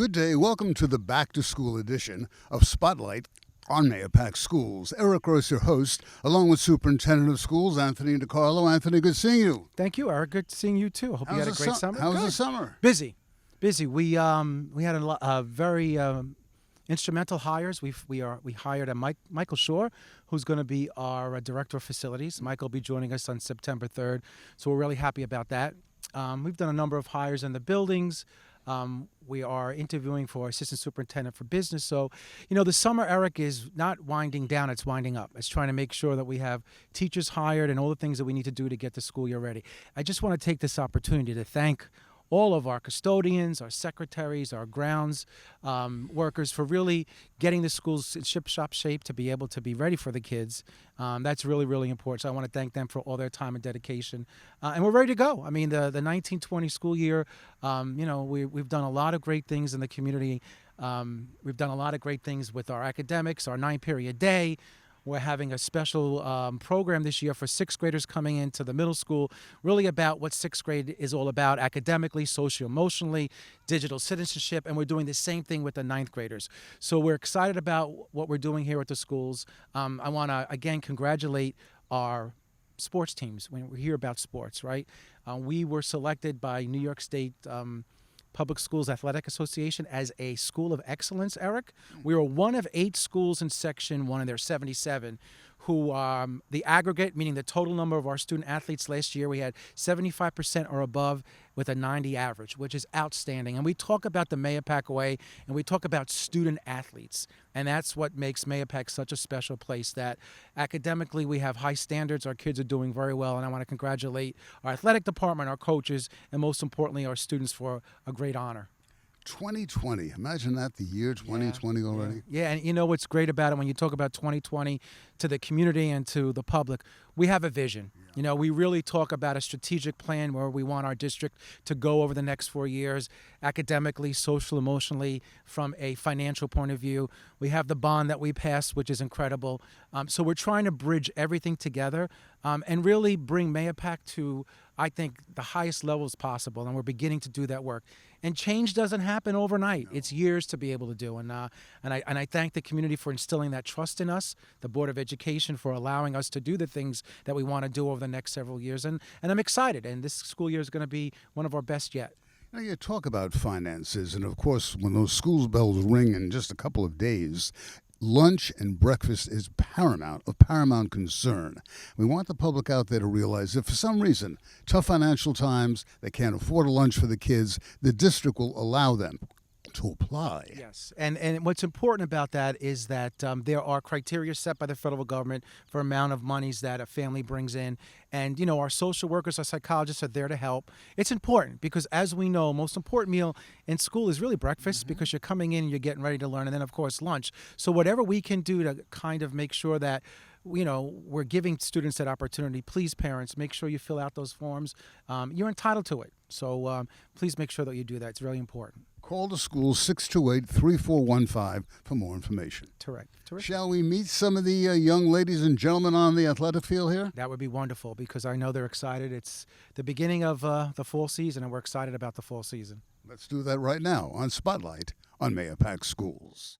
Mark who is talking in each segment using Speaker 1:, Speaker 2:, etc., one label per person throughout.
Speaker 1: Good day. Welcome to the back-to-school edition of Spotlight on Mahopac Schools. Eric Gross, your host, along with Superintendent of Schools, Anthony DiCarlo. Anthony, good seeing you.
Speaker 2: Thank you, Eric. Good seeing you, too. I hope you had a great summer.
Speaker 1: How was the summer?
Speaker 2: Busy. We had a very instrumental hires. We hired Michael Shore, who's going to be our Director of Facilities. Michael will be joining us on September 3rd, so we're really happy about that. We've done a number of hires in the buildings. We are interviewing for Assistant Superintendent for Business. So, the summer, Eric, is not winding down, it's winding up. It's trying to make sure that we have teachers hired and all the things that we need to do to get the school year ready. I just want to take this opportunity to thank all of our custodians, our secretaries, our grounds workers for really getting the schools in ship-shop shape to be able to be ready for the kids. That's really, really important. So I want to thank them for all their time and dedication. And we're ready to go. I mean, the 1920 school year, we've done a lot of great things in the community. We've done a lot of great things with our academics, our 9-period day. We're having a special program this year for 6th graders coming into the middle school, really about what 6th grade is all about academically, socio-emotionally, digital citizenship, and we're doing the same thing with the 9th graders. So we're excited about what we're doing here at the schools. I want to, again, congratulate our sports teams when we hear about sports, right? We were selected by New York State Public Schools Athletic Association as a school of excellence, Eric. We were one of 8 schools in Section 1, and there's 77, who the aggregate, meaning the total number of our student athletes last year, we had 75% or above with a 90 average, which is outstanding. And we talk about the Mahopac way, and we talk about student athletes. And that's what makes Mahopac such a special place, that academically we have high standards. Our kids are doing very well, and I want to congratulate our athletic department, our coaches, and most importantly, our students for a great honor.
Speaker 1: 2020. Imagine that, the year 2020 already.
Speaker 2: Yeah, and you know what's great about it when you talk about 2020 to the community and to the public, we have a vision. Yeah. We really talk about a strategic plan where we want our district to go over the next 4 years, academically, social, emotionally, from a financial point of view. We have the bond that we passed, which is incredible. So we're trying to bridge everything together and really bring Mahopac to, I think, the highest levels possible, and we're beginning to do that work. And change doesn't happen overnight. No. It's years to be able to do. And I thank the community for instilling that trust in us, the Board of Education for allowing us to do the things that we want to do over the next several years. And I'm excited, and this school year is going to be one of our best yet.
Speaker 1: Now, you talk about finances, and of course, when those school bells ring in just a couple of days, lunch and breakfast is of paramount concern. We want the public out there to realize if for some reason, tough financial times, they can't afford a lunch for the kids, the district will allow them to apply.
Speaker 2: Yes, and what's important about that is that there are criteria set by the federal government for amount of monies that a family brings in, and our social workers, our psychologists are there to help. It's important because, as we know, most important meal in school is really breakfast, because you're coming in and you're getting ready to learn, and then of course lunch. So whatever we can do to kind of make sure that we're giving students that opportunity. Please, parents, make sure you fill out those forms. You're entitled to it. So please make sure that you do that. It's really important.
Speaker 1: Call the school 628-3415 for more information.
Speaker 2: Terrific.
Speaker 1: Shall we meet some of the young ladies and gentlemen on the athletic field here?
Speaker 2: That would be wonderful because I know they're excited. It's the beginning of the fall season, and we're excited about the fall season.
Speaker 1: Let's do that right now on Spotlight on Mahopac Schools.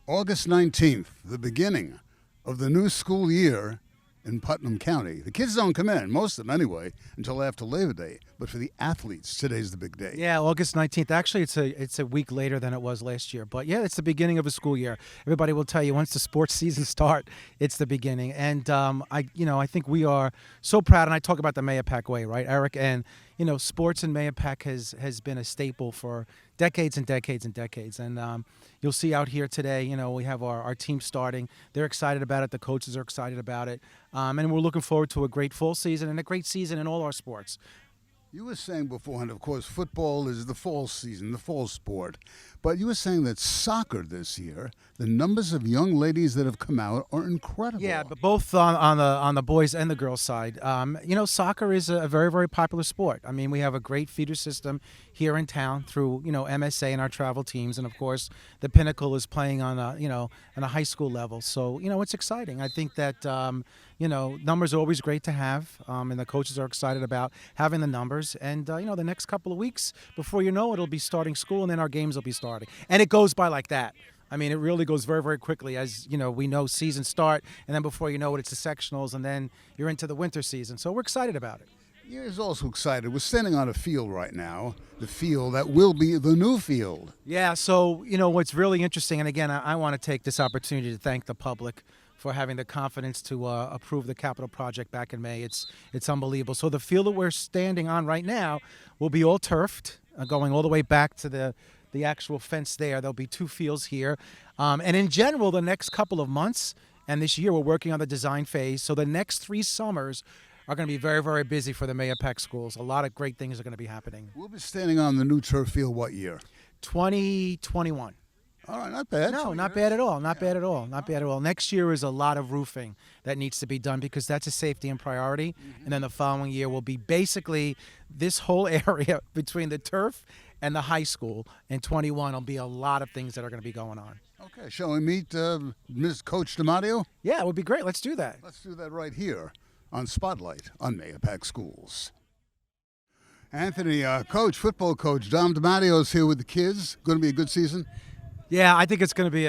Speaker 1: August 19th, the beginning of the new school year in Putnam County. The kids don't come in, most of them anyway, until after Labor Day. But for the athletes, today's the big day.
Speaker 2: Yeah, August 19th. Actually, it's a week later than it was last year. But yeah, it's the beginning of a school year. Everybody will tell you once the sports season starts, it's the beginning. And I think we are so proud. And I talk about the Mahopac way, right, Eric? And sports in Mahopac has been a staple for decades and decades and decades. And you'll see out here today, we have our team starting. They're excited about it. The coaches are excited about it. And we're looking forward to a great fall season and a great season in all our sports.
Speaker 1: You were saying beforehand, of course, football is the fall season, the fall sport. But you were saying that soccer this year, the numbers of young ladies that have come out are incredible.
Speaker 2: Yeah, but both on the boys and the girls side. Soccer is a very, very popular sport. I mean, we have a great feeder system here in town through MSA and our travel teams, and of course the pinnacle is playing on a high school level. So it's exciting. I think that numbers are always great to have, and the coaches are excited about having the numbers. And the next couple of weeks, before you know it, it'll be starting school, and then our games will be starting, and it goes by like that. I mean, it really goes very, very quickly. As we know, seasons start, and then before you know it, it's the sectionals, and then you're into the winter season. So we're excited about it.
Speaker 1: You're also excited. We're standing on a field right now, the field that will be the new field.
Speaker 2: Yeah, so, what's really interesting, and again, I want to take this opportunity to thank the public for having the confidence to approve the capital project back in May. It's unbelievable. So the field that we're standing on right now will be all turfed, going all the way back to the actual fence there. There'll be 2 fields here. And in general, the next couple of months and this year, we're working on the design phase. So the next 3 summers are going to be very, very busy for the Mahopac schools. A lot of great things are going to be happening.
Speaker 1: We'll be standing on the new turf field what year?
Speaker 2: 2021.
Speaker 1: All right, not bad.
Speaker 2: No, not bad at all. Not bad at all. Not bad at all. Next year is a lot of roofing that needs to be done because that's a safety and priority. Mm-hmm. And then the following year will be basically this whole area between the turf and the high school. In 21 will be a lot of things that are going to be going on.
Speaker 1: Okay, shall we meet Ms. Coach DiMatteo?
Speaker 2: Yeah, it would be great. Let's do that.
Speaker 1: Let's do that right here on Spotlight on Mahopac Schools. Anthony, football coach Dom DiMatteo is here with the kids. Going to be a good season?
Speaker 2: Yeah, I think it's going to be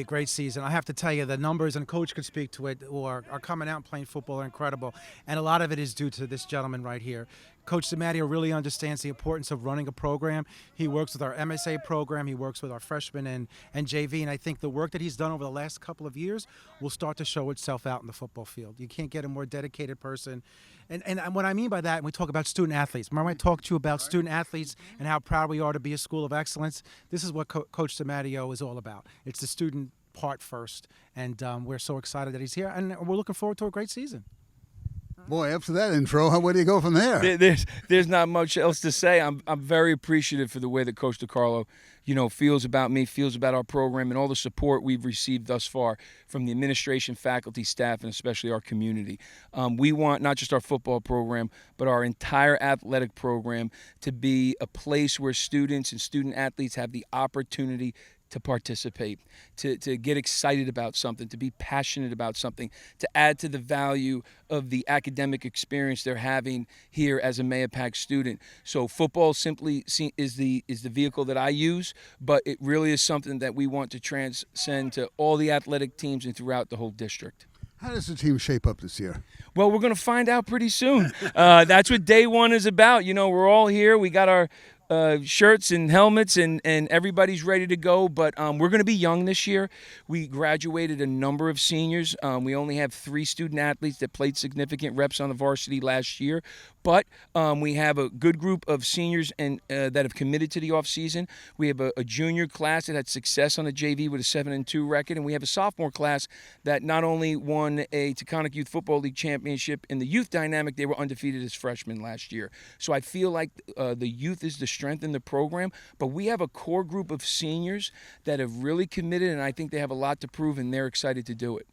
Speaker 2: a great season. I have to tell you, the numbers, and Coach could speak to it, who are coming out and playing football are incredible. And a lot of it is due to this gentleman right here. Coach DiMatteo really understands the importance of running a program. He works with our MSA program. He works with our freshmen and JV. And I think the work that he's done over the last couple of years will start to show itself out in the football field. You can't get a more dedicated person. And what I mean by that, when we talk about student athletes, remember I talked to you about student athletes and how proud we are to be a school of excellence? This is what Coach DiMatteo is all about. It's the student part first. And we're so excited that he's here. And we're looking forward to a great season.
Speaker 1: Boy, after that intro, where do you go from there?
Speaker 3: There's not much else to say. I'm very appreciative for the way that Coach DiCarlo, feels about me, feels about our program, and all the support we've received thus far from the administration, faculty, staff, and especially our community. We want not just our football program, but our entire athletic program to be a place where students and student athletes have the opportunity to participate, to get excited about something, to be passionate about something, to add to the value of the academic experience they're having here as a Mahopac student. So football simply is the vehicle that I use, but it really is something that we want to transcend to all the athletic teams and throughout the whole district.
Speaker 1: How does the team shape up this year?
Speaker 3: Well, we're going to find out pretty soon. That's what day one is about. We're all here. We got our shirts and helmets and everybody's ready to go, but we're going to be young this year. We graduated a number of seniors. We only have 3 student athletes that played significant reps on the varsity last year, but we have a good group of seniors and that have committed to the offseason. We have a junior class that had success on the JV with a 7-2 record, and we have a sophomore class that not only won a Taconic Youth Football League championship in the youth dynamic, they were undefeated as freshmen last year. So I feel like the youth is the strength in the program, but we have a core group of seniors that have really committed, and I think they have a lot to prove, and they're excited to do it.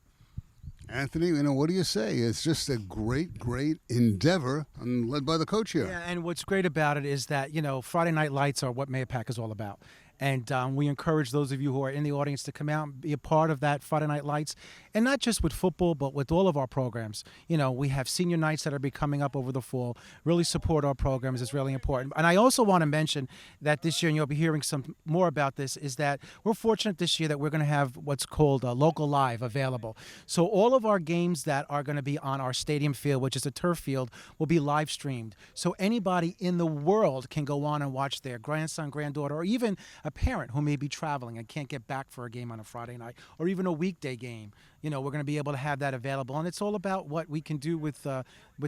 Speaker 1: Anthony, what do you say? It's just a great, great endeavor led by the coach here.
Speaker 2: Yeah, and what's great about it is that, Friday Night Lights are what Mahopac is all about. And we encourage those of you who are in the audience to come out and be a part of that Friday Night Lights. And not just with football, but with all of our programs. We have senior nights that are coming up over the fall. Really support our programs. It's really important. And I also want to mention that this year, and you'll be hearing some more about this, is that we're fortunate this year that we're going to have what's called a local live available. So all of our games that are going to be on our stadium field, which is a turf field, will be live streamed. So anybody in the world can go on and watch their grandson, granddaughter, or even a parent who may be traveling and can't get back for a game on a Friday night or even a weekday game. We're going to be able to have that available. And it's all about what we can do with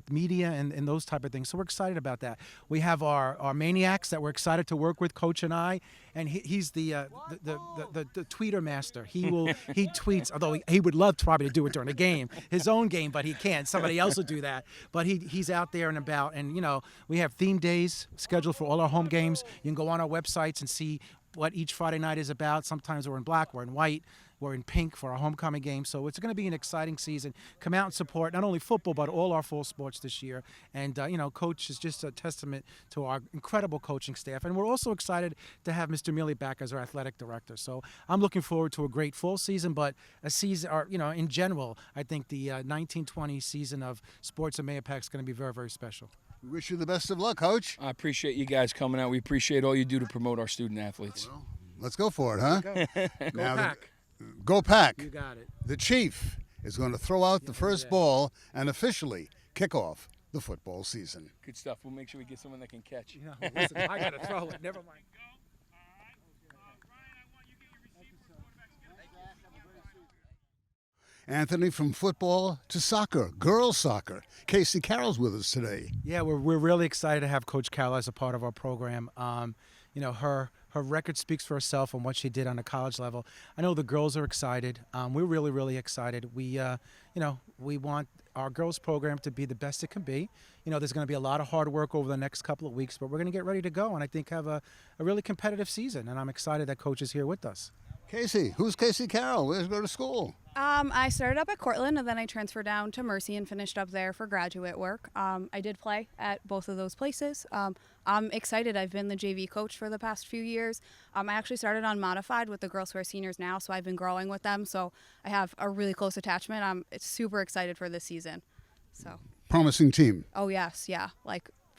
Speaker 2: media and those type of things. So we're excited about that. We have our maniacs that we're excited to work with, Coach and I. And he's the tweeter master. He tweets, although he would love to probably do it during the game, his own game, but he can't. Somebody else will do that. But he's out there and about. And, we have theme days scheduled for all our home games. You can go on our websites and see what each Friday night is about. Sometimes we're in black, we're in white, we're in pink for our homecoming game. So it's going to be an exciting season. Come out and support not only football, but all our fall sports this year. And, Coach is just a testament to our incredible coaching staff. And we're also excited to have Mr. Mealy back as our athletic director. So I'm looking forward to a great fall season, but a season, or, in general, I think the 1920 season of sports in Mahopac is going to be very, very special.
Speaker 1: We wish you the best of luck, Coach.
Speaker 3: I appreciate you guys coming out. We appreciate all you do to promote our student athletes.
Speaker 1: Well, let's go for it, huh?
Speaker 2: Go
Speaker 1: Now,
Speaker 2: Pack.
Speaker 1: Go Pack.
Speaker 2: You got it.
Speaker 1: The Chief is going to throw out the first ball and officially kick off the football season.
Speaker 3: Good stuff. We'll make sure we get someone that can catch.
Speaker 2: Listen, I got to throw it. Never mind.
Speaker 1: Anthony, from football to soccer, girls soccer. Casey Carroll's with us today.
Speaker 2: Yeah, we're really excited to have Coach Carroll as a part of our program. Her record speaks for herself on what she did on the college level. I know the girls are excited. We're really, really excited. We want our girls program to be the best it can be. There's going to be a lot of hard work over the next couple of weeks, but we're going to get ready to go and I think have a really competitive season. And I'm excited that Coach is here with us.
Speaker 1: Casey, who's Casey Carroll? Where's she go to school?
Speaker 4: I started up at Cortland and then I transferred down to Mercy and finished up there for graduate work. I did play at both of those places. I'm excited. I've been the JV coach for the past few years. I actually started on modified with the girls who are seniors now, so I've been growing with them. So I have a really close attachment. I'm super excited for this season. So
Speaker 1: Promising team.
Speaker 4: Oh yes, yeah,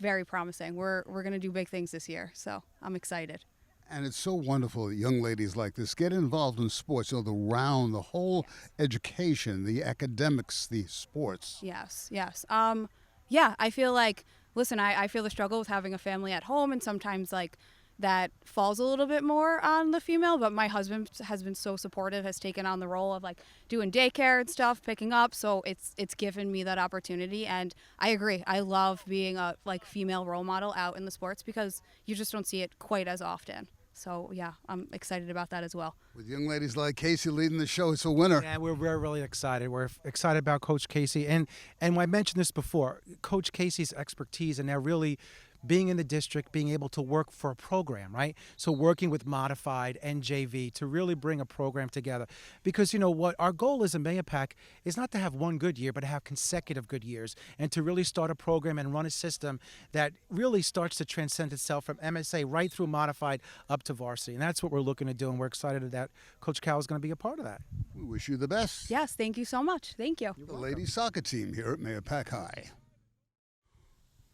Speaker 4: very promising. We're gonna do big things this year, so I'm excited.
Speaker 1: And it's so wonderful that young ladies like this get involved in sports, the round, the whole education, the academics, the sports.
Speaker 4: Yes. I feel I feel the struggle with having a family at home, and sometimes that falls a little bit more on the female, but my husband has been so supportive, has taken on the role of doing daycare and stuff, picking up, so it's given me that opportunity. And I agree, I love being a female role model out in the sports because you just don't see it quite as often. So yeah, I'm excited about that as well.
Speaker 1: With young ladies like Casey leading the show, it's a winner.
Speaker 2: Yeah, we're really excited. We're excited about Coach Casey. And I mentioned this before, Coach Casey's expertise, and they're really being in the district, being able to work for a program, right? So working with Modified and JV to really bring a program together. Because what our goal is in Mahopac is not to have one good year, but to have consecutive good years and to really start a program and run a system that really starts to transcend itself from MSA right through Modified up to varsity. And that's what we're looking to do, and we're excited that Coach Cal is going to be a part of that.
Speaker 1: We wish you the best.
Speaker 4: Yes, thank you so much. Thank you.
Speaker 1: The ladies soccer team here at Mahopac High.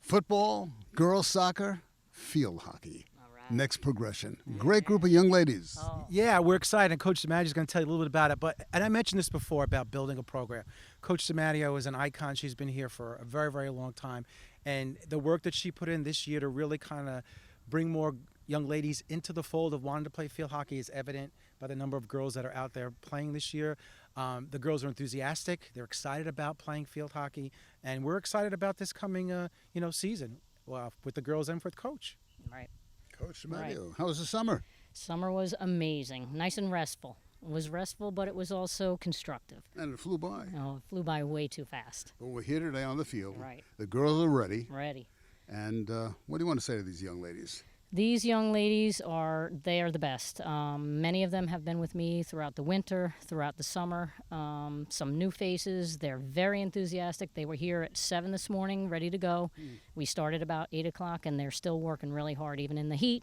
Speaker 1: Football, girls soccer, field hockey. Next progression. Great group of young ladies.
Speaker 2: Yeah, we're excited. Coach DiMaggio is going to tell you a little bit about it. And I mentioned this before about building a program. Coach DiMaggio is an icon. She's been here for a very, very long time. And the work that she put in this year to really kind of bring more young ladies into the fold of wanting to play field hockey is evident by the number of girls that are out there playing this year. The girls are enthusiastic. They're excited about playing field hockey. And we're excited about this coming season with the girls and with Coach.
Speaker 5: Right.
Speaker 1: Coach DiMaggio, how was the summer?
Speaker 5: Summer was amazing, nice and restful. It was restful, but it was also constructive.
Speaker 1: And it flew by.
Speaker 5: Oh, it flew by way too fast.
Speaker 1: But we're here today on the field.
Speaker 5: Right.
Speaker 1: The girls are ready.
Speaker 5: Ready.
Speaker 1: And what do you want to say to these young ladies?
Speaker 5: These young ladies are the best. Many of them have been with me throughout the winter, throughout the summer. Some new faces. They're very enthusiastic. They were here at 7 this morning, ready to go. We started about 8 o'clock, and they're still working really hard, even in the heat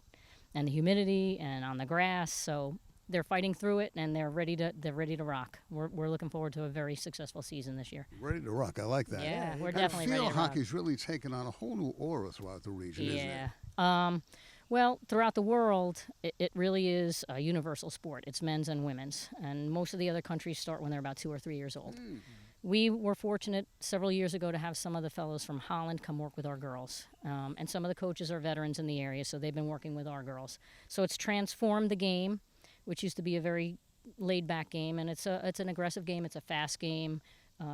Speaker 5: and the humidity and on the grass. So they're fighting through it, and they're ready to rock. We're looking forward to a very successful season this year.
Speaker 1: Ready to rock. I like that.
Speaker 5: Yeah, we're
Speaker 1: and
Speaker 5: definitely ready to rock.
Speaker 1: Field hockey's really taken on a whole new aura throughout the region, isn't it?
Speaker 5: Well, throughout the world, it really is a universal sport. It's men's and women's, and most of the other countries start when they're about 2 or 3 years old. We were fortunate several years ago to have some of the fellows from Holland come work with our girls, and some of the coaches are veterans in the area, so they've been working with our girls. So it's transformed the game, which used to be a very laid-back game, and it's an aggressive game. It's a fast game.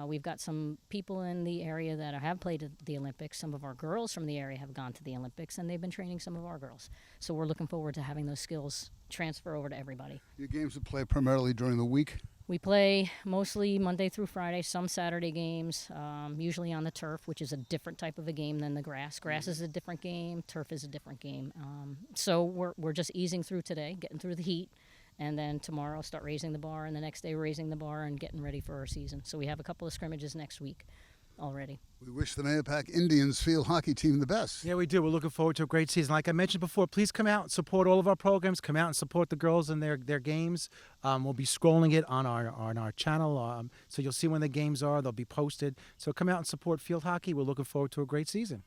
Speaker 5: We've got some people in the area that have played at the Olympics. Some of our girls from the area have gone to the Olympics, and they've been training some of our girls. So we're looking forward to having those skills transfer over to everybody.
Speaker 1: Your games are played primarily during the week?
Speaker 5: We play mostly Monday through Friday, some Saturday games, usually on the turf, which is a different type of a game than the grass. Grass is a different game, turf is a different game. So we're just easing through today, getting through the heat, and then tomorrow start raising the bar, and the next day raising the bar and getting ready for our season. So we have a couple of scrimmages next week already.
Speaker 1: We wish the Mahopac Indians field hockey team the best.
Speaker 2: Yeah, we do. We're looking forward to a great season. Like I mentioned before, please come out and support all of our programs. Come out and support the girls in their games. We'll be scrolling it on our channel, so you'll see when the games are. They'll be posted. So come out and support field hockey. We're looking forward to a great season.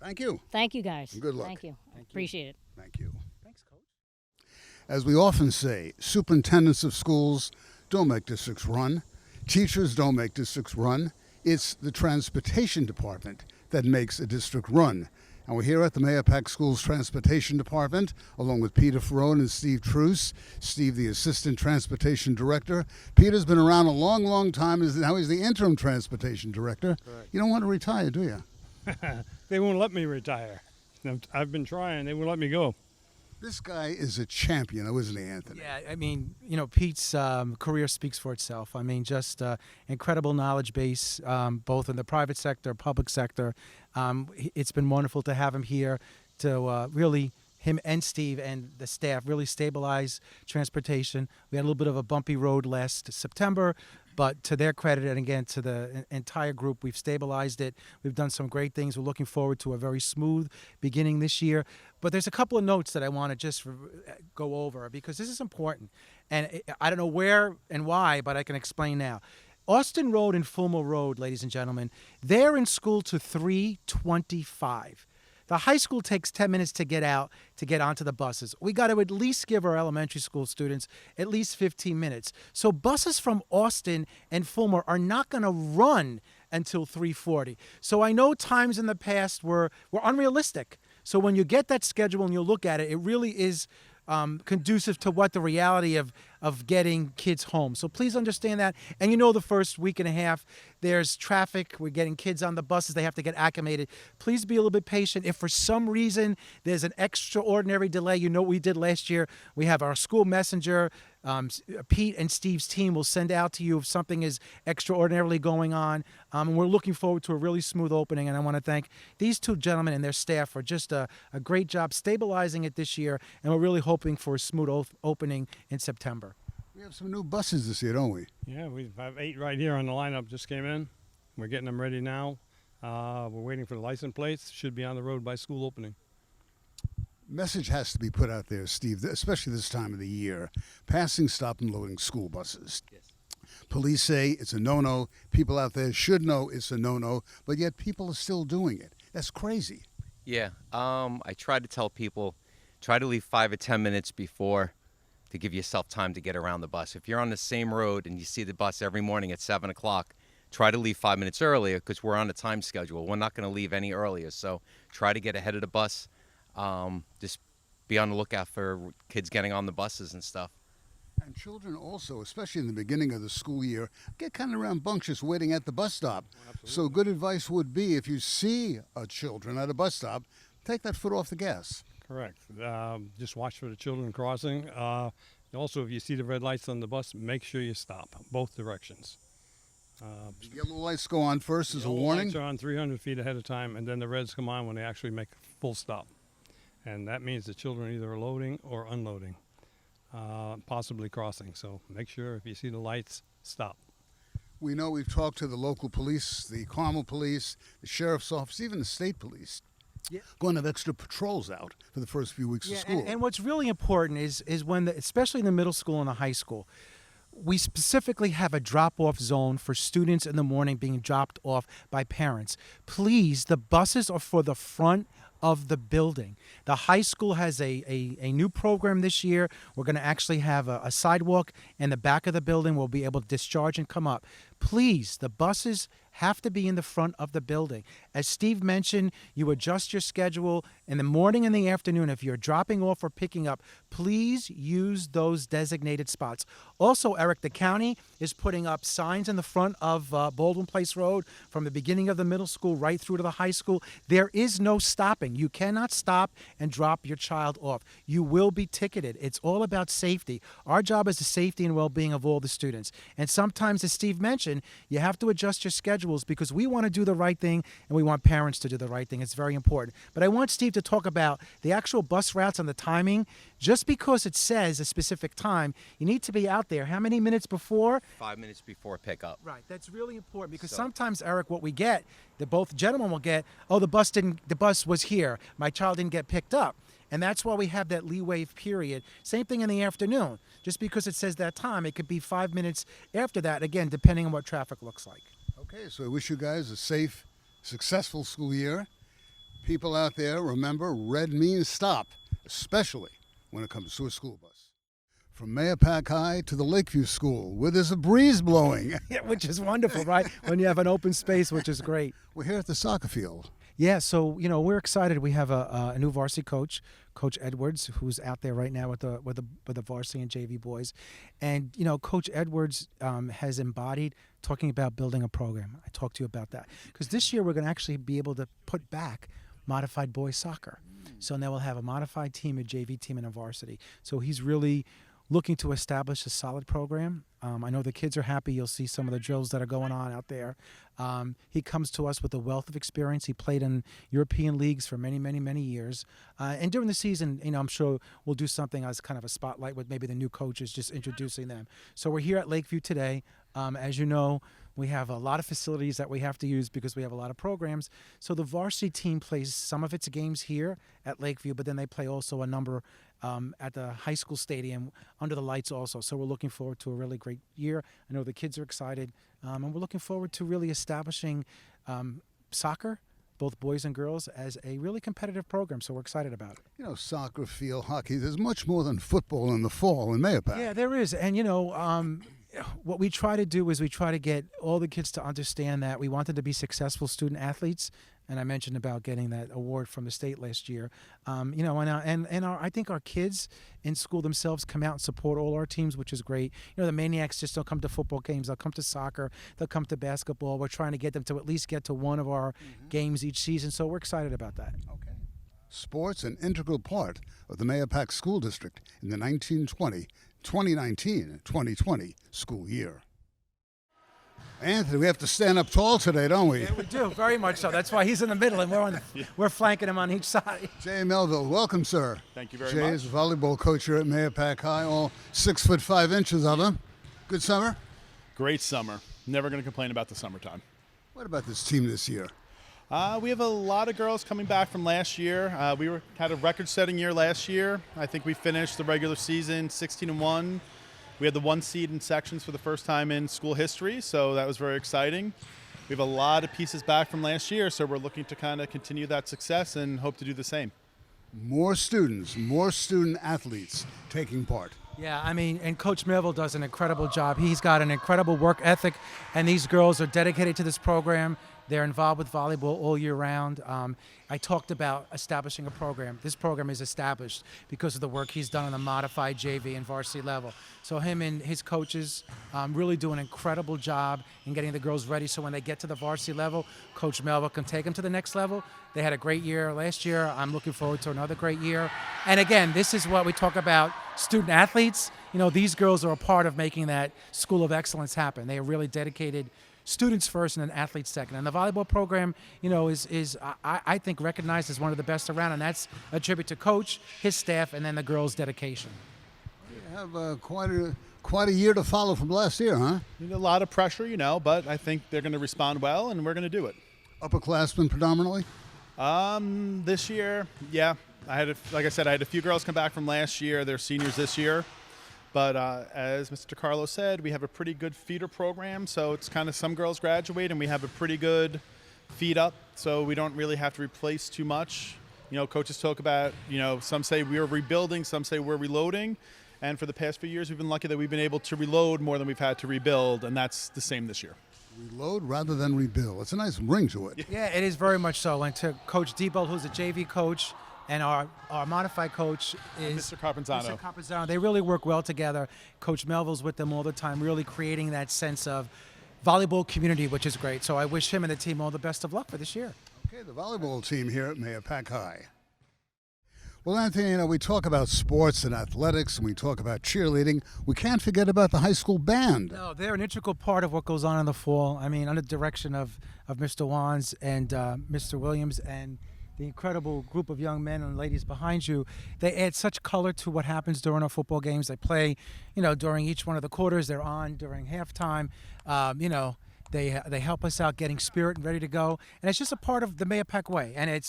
Speaker 1: Thank you.
Speaker 5: Thank you, guys.
Speaker 1: Good luck.
Speaker 5: Thank you. Appreciate it.
Speaker 1: Thank you.
Speaker 2: Thanks, Coach.
Speaker 1: As we often say, superintendents of schools don't make districts run. Teachers don't make districts run. It's the transportation department that makes a district run. And we're here at the Mahopac Schools Transportation Department, along with Peter Ferrone and Steve Truce. Steve, the Assistant Transportation Director. Peter's been around a long, long time. Now he's the Interim Transportation Director.
Speaker 6: Correct.
Speaker 1: You don't want to retire, do you?
Speaker 6: They won't let me retire. I've been trying. They won't let me go.
Speaker 1: This guy is a champion, though, isn't he, Anthony?
Speaker 2: Yeah, I mean, Pete's career speaks for itself. I mean, just incredible knowledge base, both in the private sector, public sector. It's been wonderful to have him here to really, him and Steve and the staff, really stabilize transportation. We had a little bit of a bumpy road last September, but to their credit, and again, to the entire group, we've stabilized it. We've done some great things. We're looking forward to a very smooth beginning this year. But there's a couple of notes that I want to just go over because this is important. And I don't know where and why, but I can explain now. Austin Road and Fulmer Road, ladies and gentlemen, they're in school to 3:25. The high school takes 10 minutes to get out, to get onto the buses. We got to at least give our elementary school students at least 15 minutes. So buses from Austin and Fulmer are not going to run until 3:40. So I know times in the past were unrealistic. So when you get that schedule and you look at it, it really is conducive to what the reality of getting kids home. So please understand that. And the first week and a half, there's traffic. We're getting kids on the buses. They have to get acclimated. Please be a little bit patient. If for some reason there's an extraordinary delay, what we did last year, we have our school messenger, Pete and Steve's team will send out to you if something is extraordinarily going on. And we're looking forward to a really smooth opening. And I want to thank these two gentlemen and their staff for just a great job stabilizing it this year. And we're really hoping for a smooth opening in September.
Speaker 1: We have some new buses this year, don't we?
Speaker 6: Yeah, we have 8 right here on the lineup. Just came in. We're getting them ready now. We're waiting for the license plates. Should be on the road by school opening.
Speaker 1: Message has to be put out there, Steve, especially this time of the year. Passing, stop, and loading school buses.
Speaker 7: Yes.
Speaker 1: Police say it's a no-no. People out there should know it's a no-no, but yet people are still doing it. That's crazy.
Speaker 7: Yeah. I try to tell people, try to leave 5 or 10 minutes before to give yourself time to get around the bus. If you're on the same road and you see the bus every morning at 7 o'clock, try to leave 5 minutes earlier because we're on a time schedule. We're not going to leave any earlier, so try to get ahead of the bus. Just be on the lookout for kids getting on the buses and stuff.
Speaker 1: And children also, especially in the beginning of the school year, get kind of rambunctious waiting at the bus stop. So good advice would be if you see children at a bus stop, take that foot off the gas.
Speaker 6: Correct. Just watch for the children crossing. Also, if you see the red lights on the bus, make sure you stop, both directions.
Speaker 1: The yellow lights go on first as a warning.
Speaker 6: Lights are on 300 feet ahead of time, and then the reds come on when they actually make a full stop. And that means the children either are loading or unloading, possibly crossing. So make sure if you see the lights, stop.
Speaker 1: We know we've talked to the local police, the Carmel police, the sheriff's office, even the state police.
Speaker 2: Yeah.
Speaker 1: Going to have extra patrols out for the first few weeks of school.
Speaker 2: And what's really important is when, especially in the middle school and the high school, we specifically have a drop-off zone for students in the morning being dropped off by parents. Please, the buses are for the front of the building. The high school has a new program this year. We're going to actually have a sidewalk in the back of the building. We'll be able to discharge and come up. Please, the buses have to be in the front of the building. As Steve mentioned, you adjust your schedule in the morning and the afternoon. If you're dropping off or picking up, please use those designated spots. Also, Eric, the county is putting up signs in the front of Baldwin Place Road from the beginning of the middle school right through to the high school. There is no stopping. You cannot stop and drop your child off. You will be ticketed. It's all about safety. Our job is the safety and well-being of all the students. And sometimes, as Steve mentioned, you have to adjust your schedules because we want to do the right thing and we want parents to do the right thing. It's very important. But I want Steve to talk about the actual bus routes and the timing. Just because it says a specific time, you need to be out there. How many minutes before?
Speaker 7: 5 minutes before pickup.
Speaker 2: Right. That's really important because sometimes, Eric, what we get, that both gentlemen will get, oh, the bus was here. My child didn't get picked up. And that's why we have that leeway period. Same thing in the afternoon. Just because it says that time, it could be 5 minutes after that, again, depending on what traffic looks like.
Speaker 1: Okay, so I wish you guys a safe, successful school year. People out there, remember, red means stop, especially when it comes to a school bus. From Mahopac High to the Lakeview School, where there's a breeze blowing.
Speaker 2: Yeah, which is wonderful, right? When you have an open space, which is great.
Speaker 1: We're here at the soccer field.
Speaker 2: Yeah, so we're excited. We have a new varsity coach, Coach Edwards, who's out there right now with the varsity and JV boys, and Coach Edwards has embodied talking about building a program. I talked to you about that because this year we're going to actually be able to put back modified boys soccer. So now we'll have a modified team, a JV team, and a varsity. So he's really looking to establish a solid program. I know the kids are happy. You'll see some of the drills that are going on out there. He comes to us with a wealth of experience. He played in European leagues for many, many, many years. And during the season, I'm sure we'll do something as kind of a spotlight with maybe the new coaches, just introducing them. So we're here at Lakeview today. As you know, we have a lot of facilities that we have to use because we have a lot of programs. So the varsity team plays some of its games here at Lakeview, but then they play also a number at the high school stadium under the lights also. So we're looking forward to a really great year. I know the kids are excited, and we're looking forward to really establishing soccer, both boys and girls, as a really competitive program. So we're excited about it.
Speaker 1: Soccer, field hockey, there's much more than football in the fall in Mahopac.
Speaker 2: Yeah, there is. And, what we try to do is we try to get all the kids to understand that we want them to be successful student athletes. And I mentioned about getting that award from the state last year. I think our kids in school themselves come out and support all our teams, which is great. The Maniacs just don't come to football games. They'll come to soccer. They'll come to basketball. We're trying to get them to at least get to one of our games each season. So we're excited about that.
Speaker 1: Okay. Sports, an integral part of the Mahopac School District in the 2019-2020 school year. Anthony, we have to stand up tall today, don't we?
Speaker 2: Yeah, we do, very much so. That's why he's in the middle, and we're flanking him on each side.
Speaker 1: Jay Melville, welcome, sir.
Speaker 8: Thank you very
Speaker 1: Jay
Speaker 8: much.
Speaker 1: is a volleyball coach here at Mahopac High, all 6'5" of him. Good summer?
Speaker 8: Great summer. Never going to complain about the summertime.
Speaker 1: What about this team this year?
Speaker 8: We have a lot of girls coming back from last year. We had a record-setting year last year. I think we finished the regular season 16-1. We had the 1 seed in sections for the first time in school history, so that was very exciting. We have a lot of pieces back from last year, so we're looking to kind of continue that success and hope to do the same.
Speaker 1: More students, more student athletes taking part.
Speaker 2: Yeah, and Coach Melville does an incredible job. He's got an incredible work ethic, and these girls are dedicated to this program. They're involved with volleyball all year round. I talked about establishing a program. This program is established because of the work he's done on the modified JV and varsity level. So him and his coaches really do an incredible job in getting the girls ready so when they get to the varsity level, Coach Melville can take them to the next level. They had a great year last year. I'm looking forward to another great year. And again, this is what we talk about student athletes. These girls are a part of making that School of Excellence happen. They are really dedicated students first and then athletes second. And the volleyball program, is I think recognized as one of the best around, and that's a tribute to Coach, his staff, and then the girls' dedication.
Speaker 1: You have quite a year to follow from last year, huh?
Speaker 8: A lot of pressure, but I think they're going to respond well, and we're going to do it.
Speaker 1: Upperclassmen predominantly?
Speaker 8: This year, yeah. Like I said, I had a few girls come back from last year. They're seniors this year. But as Mr. DiCarlo said, we have a pretty good feeder program, so it's kind of some girls graduate and we have a pretty good feed up, so we don't really have to replace too much. Coaches talk about, some say we're rebuilding, some say we're reloading, and for the past few years we've been lucky that we've been able to reload more than we've had to rebuild, and that's the same this year.
Speaker 1: Reload rather than rebuild. It's a nice ring to it.
Speaker 2: Yeah, it is very much so. And to Coach Debo, who's a JV coach, and our modified coach is
Speaker 8: Mr. Carpenzano.
Speaker 2: Mr. Carpenzano. They really work well together. Coach Melville's with them all the time, really creating that sense of volleyball community, which is great. So I wish him and the team all the best of luck for this year.
Speaker 1: Okay, the volleyball team here at Mahopac High. Well, Anthony, you know, we talk about sports and athletics, and we talk about cheerleading. We can't forget about the high school band.
Speaker 2: No, they're an integral part of what goes on in the fall. I mean, under the direction of Mr. Wands and Mr. Williams and the incredible group of young men and ladies behind you, they add such color to what happens during our football games. They play, you know, during each one of the quarters. They're on during halftime. You know, they help us out getting spirit and ready to go. And it's just a part of the Mahopac way. And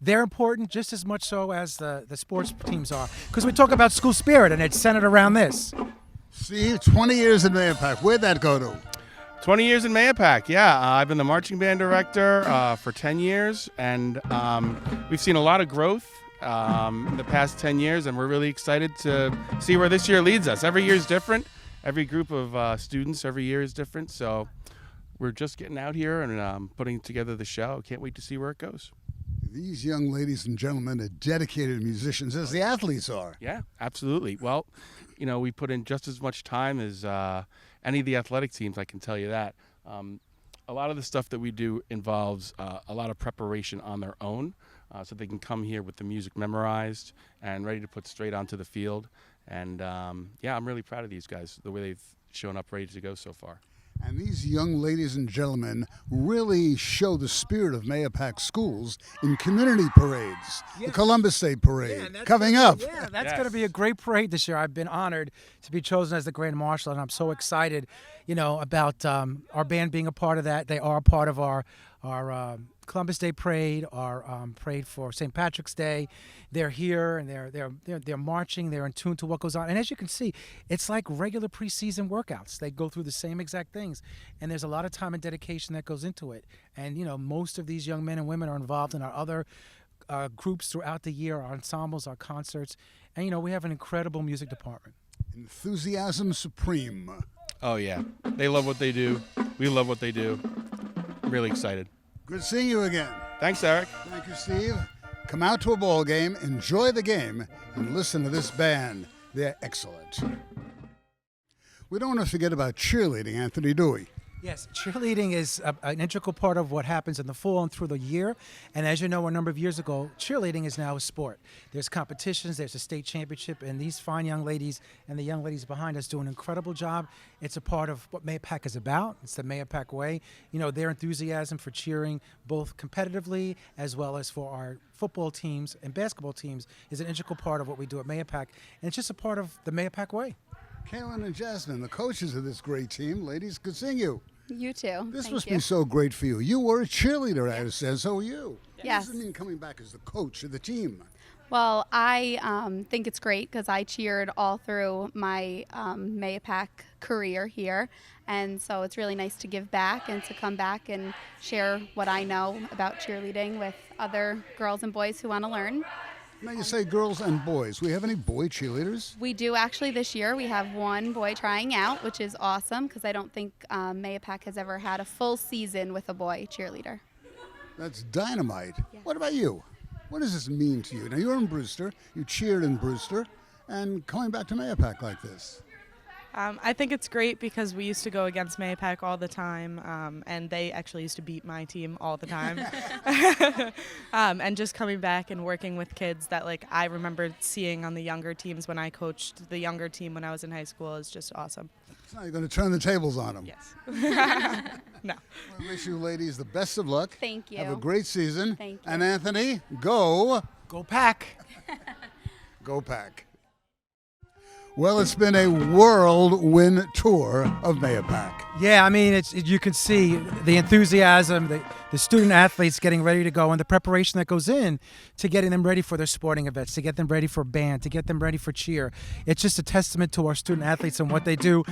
Speaker 2: they're important just as much so as the sports teams are. Because we talk about school spirit, and it's centered around this.
Speaker 1: Steve, 20 years in Mahopac. Where'd that go to?
Speaker 9: 20 years in Mahopac, yeah. I've been the marching band director for 10 years, and we've seen a lot of growth in the past 10 years, and we're really excited to see where this year leads us. Every year is different. Every group of students every year is different, so we're just getting out here and putting together the show. Can't wait to see where it goes.
Speaker 1: These young ladies and gentlemen are dedicated musicians as the athletes are.
Speaker 9: Yeah, absolutely. Well, you know, we put in just as much time as any of the athletic teams, I can tell you that. A lot of the stuff that we do involves a lot of preparation on their own, so they can come here with the music memorized and ready to put straight onto the field. And yeah, I'm really proud of these guys, the way they've shown up ready to go so far.
Speaker 1: And these young ladies and gentlemen really show the spirit of Mahopac schools in community parades.
Speaker 2: Yeah.
Speaker 1: The Columbus Day Parade coming up.
Speaker 2: Yeah, that's
Speaker 9: Yes.
Speaker 2: going to be a great parade this year. I've been honored to be chosen as the Grand Marshal, and I'm so excited, you know, about our band being a part of that. They are a part of our Columbus Day Parade, our parade for St. Patrick's Day. They're here and they're marching. They're in tune to what goes on. And as you can see, it's like regular preseason workouts. They go through the same exact things, and there's a lot of time and dedication that goes into it. And you know, most of these young men and women are involved in our other groups throughout the year, our ensembles, our concerts, and you know, we have an incredible music department.
Speaker 1: Enthusiasm supreme.
Speaker 9: Oh, yeah. They love what they do. We love what they do. I'm really excited.
Speaker 1: Good seeing you again.
Speaker 9: Thanks, Eric.
Speaker 1: Thank you, Steve. Come out to a ball game, enjoy the game, and listen to this band. They're excellent. We don't want to forget about cheerleading, Anthony, do we?
Speaker 2: Yes, cheerleading is an integral part of what happens in the fall and through the year. And as you know, a number of years ago, cheerleading is now a sport. There's competitions, there's a state championship, and these fine young ladies and the young ladies behind us do an incredible job. It's a part of what Mahopac is about. It's the Mahopac way. You know, their enthusiasm for cheering, both competitively as well as for our football teams and basketball teams, is an integral part of what we do at Mahopac. And it's just a part of the Mahopac way.
Speaker 1: Kaylin and Jasmine, the coaches of this great team. Ladies, good seeing you.
Speaker 4: You too.
Speaker 1: This
Speaker 4: Thank
Speaker 1: must
Speaker 4: you.
Speaker 1: be so great for you. You were a cheerleader, I understand, so were you.
Speaker 4: Yes.
Speaker 1: What does it mean coming back as the coach of the team?
Speaker 4: Well, I think it's great because I cheered all through my Mahopac career here. And so it's really nice to give back and to come back and share what I know about cheerleading with other girls and boys who want to learn.
Speaker 1: Now you say girls and boys. We have any boy cheerleaders?
Speaker 4: We do actually this year. We have one boy trying out, which is awesome because I don't think Mahopac has ever had a full season with a boy cheerleader.
Speaker 1: That's dynamite.
Speaker 4: Yeah.
Speaker 1: What about you? What does this mean to you? Now you're in Brewster. You cheered in Brewster. And coming back to Mahopac like this.
Speaker 10: I think it's great because we used to go against Mahopac all the time, and they actually used to beat my team all the time. And just coming back and working with kids that like I remember seeing on the younger teams when I coached the younger team when I was in high school is just awesome.
Speaker 1: So now you're going to turn the tables on them.
Speaker 10: Yes. No.
Speaker 1: I wish you ladies the best of luck.
Speaker 4: Thank you.
Speaker 1: Have a great season.
Speaker 4: Thank you.
Speaker 1: And Anthony, go.
Speaker 2: Go Pack!
Speaker 1: Go Pack. Well, it's been a whirlwind tour of Mahopac.
Speaker 2: Yeah, I mean, you can see the enthusiasm, the student athletes getting ready to go, and the preparation that goes in to getting them ready for their sporting events, to get them ready for band, to get them ready for cheer. It's just a testament to our student athletes and what they do,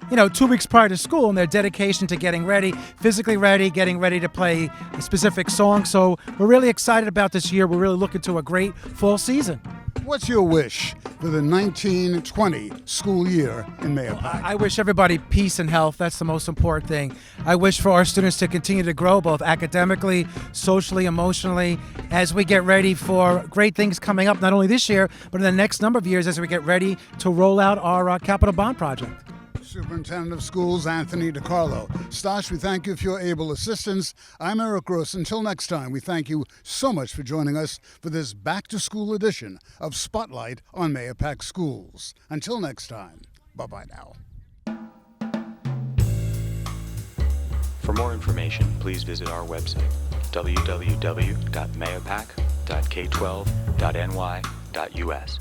Speaker 2: you know, 2 weeks prior to school, and their dedication to getting ready, physically ready, getting ready to play a specific song. So we're really excited about this year. We're really looking to a great fall season.
Speaker 1: What's your wish for the 1920 school year in Mahopac?
Speaker 2: I wish everybody peace and health. That's the most important thing. I wish for our students to continue to grow both academically, socially, emotionally, as we get ready for great things coming up, not only this year, but in the next number of years as we get ready to roll out our capital bond project.
Speaker 1: Superintendent of Schools Anthony DiCarlo. Stosh, we thank you for your able assistance. I'm Eric Gross. Until next time, we thank you so much for joining us for this back-to-school edition of Spotlight on Mahopac Schools. Until next time, bye-bye now.
Speaker 11: For more information, please visit our website, www.mahopac.k12.ny.us.